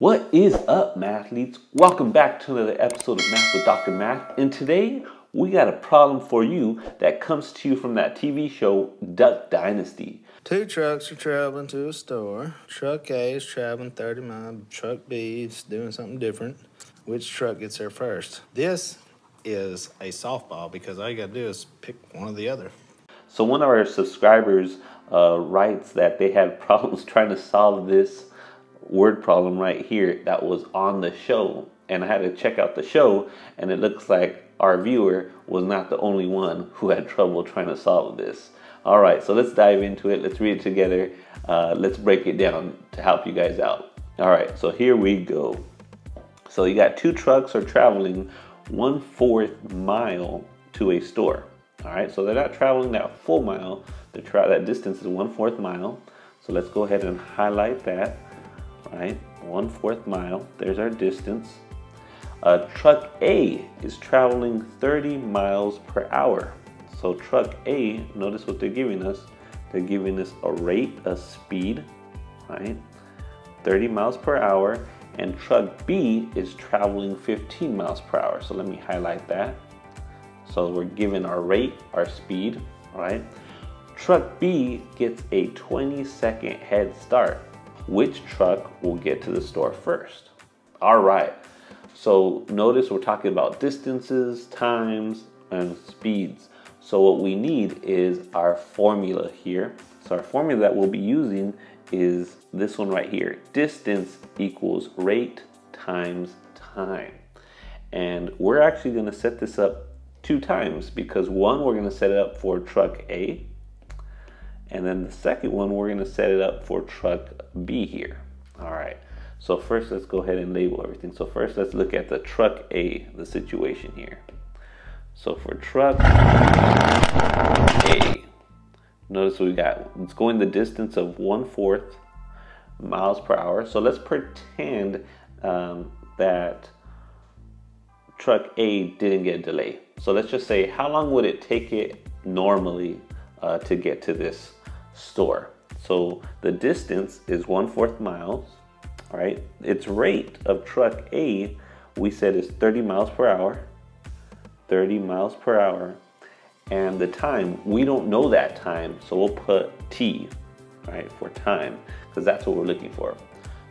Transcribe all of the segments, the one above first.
What is up, mathletes? Welcome back to another episode of Math with Dr. Math. And today we got a problem for you that comes to you from that TV show, Duck Dynasty. Two trucks are traveling to a store. Truck A is traveling 30 miles. Truck B is doing something different. Which truck gets there first? This is a softball because all you got to do is pick one or the other. So one of our subscribers writes that they had problems trying to solve this word problem right here that was on the show, and I had to check out the show, and it looks like our viewer was not the only one who had trouble trying to solve this. All right, so let's dive into it. Let's read it together. Let's break it down to help you guys out. All right, so here we go. So you got two trucks are traveling 1/4 mile to a store. All right, so they're not traveling that full mile. That distance is 1/4 mile. So let's go ahead and highlight that. Right, 1/4 mile, there's our distance. Truck A is traveling 30 miles per hour. So truck A, notice what they're giving us. They're giving us a rate, a speed, right? 30 miles per hour. And truck B is traveling 15 miles per hour. So let me highlight that. So we're given our rate, our speed, right? Truck B gets a 20-second head start. Which truck will get to the store first? All right, so notice we're talking about distances, times, and speeds. So what we need is our formula here. So our formula that we'll be using is this one right here. Distance equals rate times time. And we're actually gonna set this up 2 times because one, we're gonna set it up for truck A, and then the second one, we're gonna set it up for truck B here. All right, so first let's go ahead and label everything. So first let's look at the truck A, the situation here. So for truck A, notice we got, it's going the distance of 1/4 miles per hour. So let's pretend that truck A didn't get a delay. So let's just say, how long would it take it normally to get to this store? So the distance is 1/4 miles, right? Its rate of truck A, we said, is 30 miles per hour, 30 miles per hour. And the time, we don't know that time, so we'll put T, right, for time, because that's what we're looking for.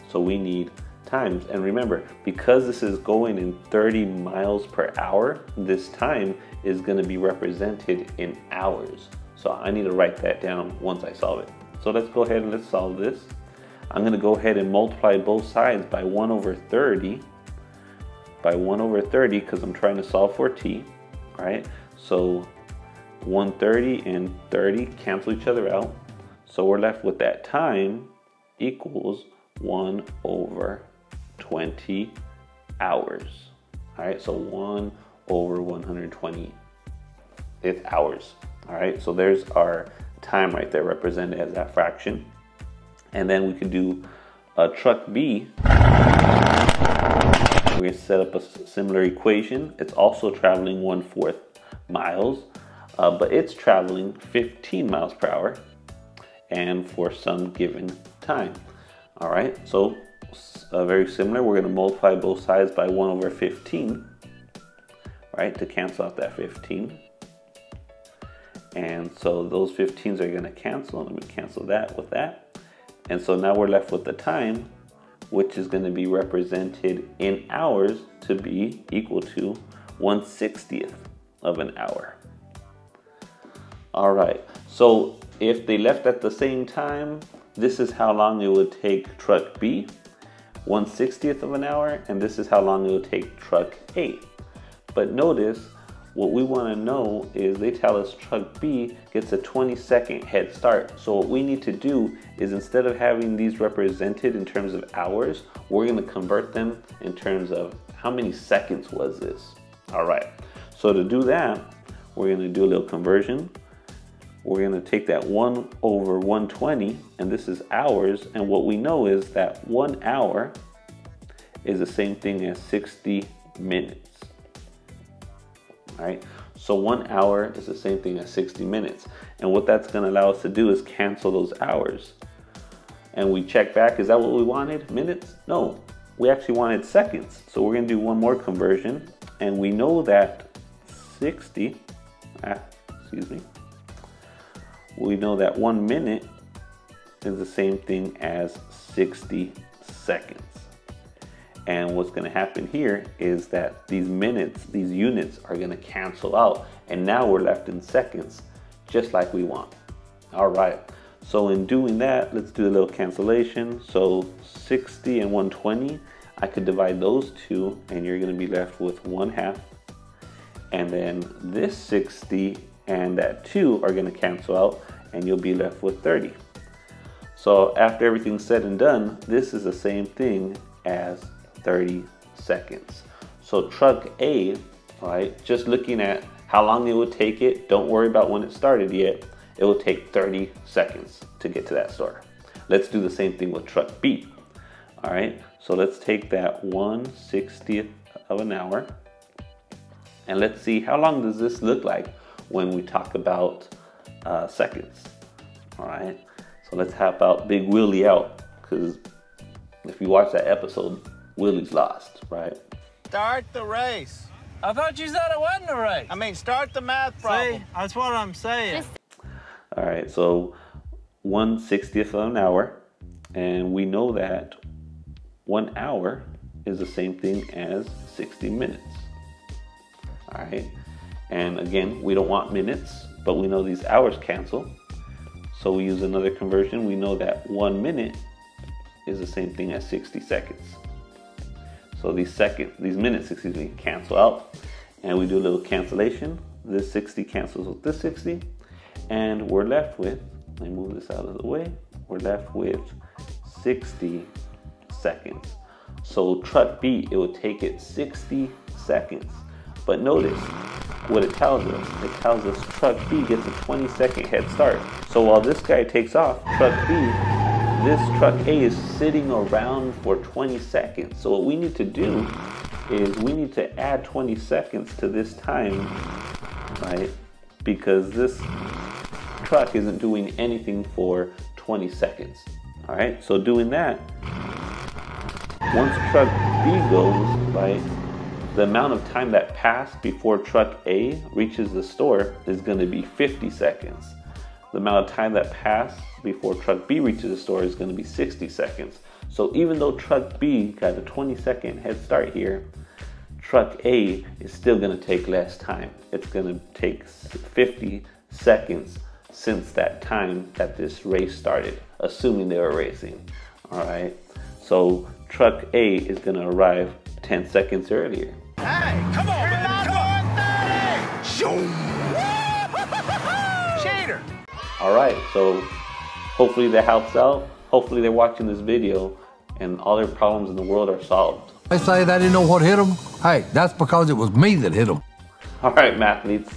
So we need times. And remember, because this is going in 30 miles per hour, this time is going to be represented in hours. So I need to write that down once I solve it. So let's go ahead and let's solve this. I'm going to go ahead and multiply both sides by 1/30. By 1/30 because I'm trying to solve for T, right? So 1/30 and 30 cancel each other out. So we're left with that time equals 1/20 hours. All right, so 1/120 hours. All right, so there's our time right there represented as that fraction. And then we could do truck B. We're going to set up a similar equation. It's also traveling 1/4 miles, but it's traveling 15 miles per hour and for some given time. All right, so very similar. We're going to multiply both sides by 1/15, right, to cancel out that 15. And so those 15s are going to cancel. Let me cancel that with that. And so now we're left with the time, which is going to be represented in hours to be equal to 1/60th of an hour. All right, so if they left at the same time, this is how long it would take truck B, 1/60th of an hour, and this is how long it would take truck A. But notice, what we want to know is they tell us truck B gets a 20-second head start. So what we need to do is, instead of having these represented in terms of hours, we're going to convert them in terms of how many seconds was this. All right, so to do that, we're going to do a little conversion. We're going to take that 1/120, and this is hours, and what we know is that 1 hour is the same thing as 60 minutes. All right, so 1 hour is the same thing as 60 minutes. And what that's going to allow us to do is cancel those hours. And we check back, is that what we wanted? Minutes? No, we actually wanted seconds. So we're gonna do one more conversion, and we know that 60, we know that 1 minute is the same thing as 60 seconds. And what's gonna happen here is that these minutes, these units are gonna cancel out, and now we're left in seconds, just like we want. All right, so in doing that, let's do a little cancellation. So 60 and 120, I could divide those two, and you're gonna be left with 1/2. And then this 60 and that 2 are gonna cancel out, and you'll be left with 30. So after everything's said and done, this is the same thing as 30 seconds. So truck A, right, just looking at how long it would take it, don't worry about when it started yet, it will take 30 seconds to get to that store. Let's do the same thing with truck B. All right, so let's take that 1/60th of an hour, and let's see how long does this look like when we talk about seconds. All right, so let's help out Big Willie out, because if you watch that episode, Willie's lost, right? Start the race. I thought you said it wasn't a race. I mean, start the math problem. See, that's what I'm saying. All right, so 1/60th of an hour, and we know that 1 hour is the same thing as 60 minutes. All right, and again, we don't want minutes, but we know these hours cancel. So we use another conversion. We know that 1 minute is the same thing as 60 seconds. So these minutes, cancel out, and we do a little cancellation. This 60 cancels with this 60, and we're left with, let me move this out of the way, we're left with 60 seconds. So truck B, it would take it 60 seconds. But notice what it tells us. It tells us truck B gets a 20-second head start. So while this guy takes off, truck B, this truck A is sitting around for 20 seconds. So what we need to do is we need to add 20 seconds to this time, right? Because this truck isn't doing anything for 20 seconds. All right, so doing that, once truck B goes, right, the amount of time that passed before truck A reaches the store is going to be 50 seconds. The amount of time that passed before truck B reaches the store is going to be 60 seconds. So even though truck B got a 20-second head start here, truck A is still going to take less time. It's going to take 50 seconds since that time that this race started, assuming they were racing. All right, so truck A is going to arrive 10 seconds earlier. Hey, come on, man. Come on. Cheater. All right, so hopefully that helps out. Hopefully they're watching this video and all their problems in the world are solved. They say they didn't know what hit them. Hey, that's because it was me that hit them. All right, mathletes.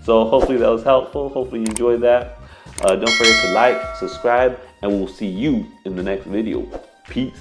So hopefully that was helpful. Hopefully you enjoyed that. Don't forget to like, subscribe, and we'll see you in the next video. Peace.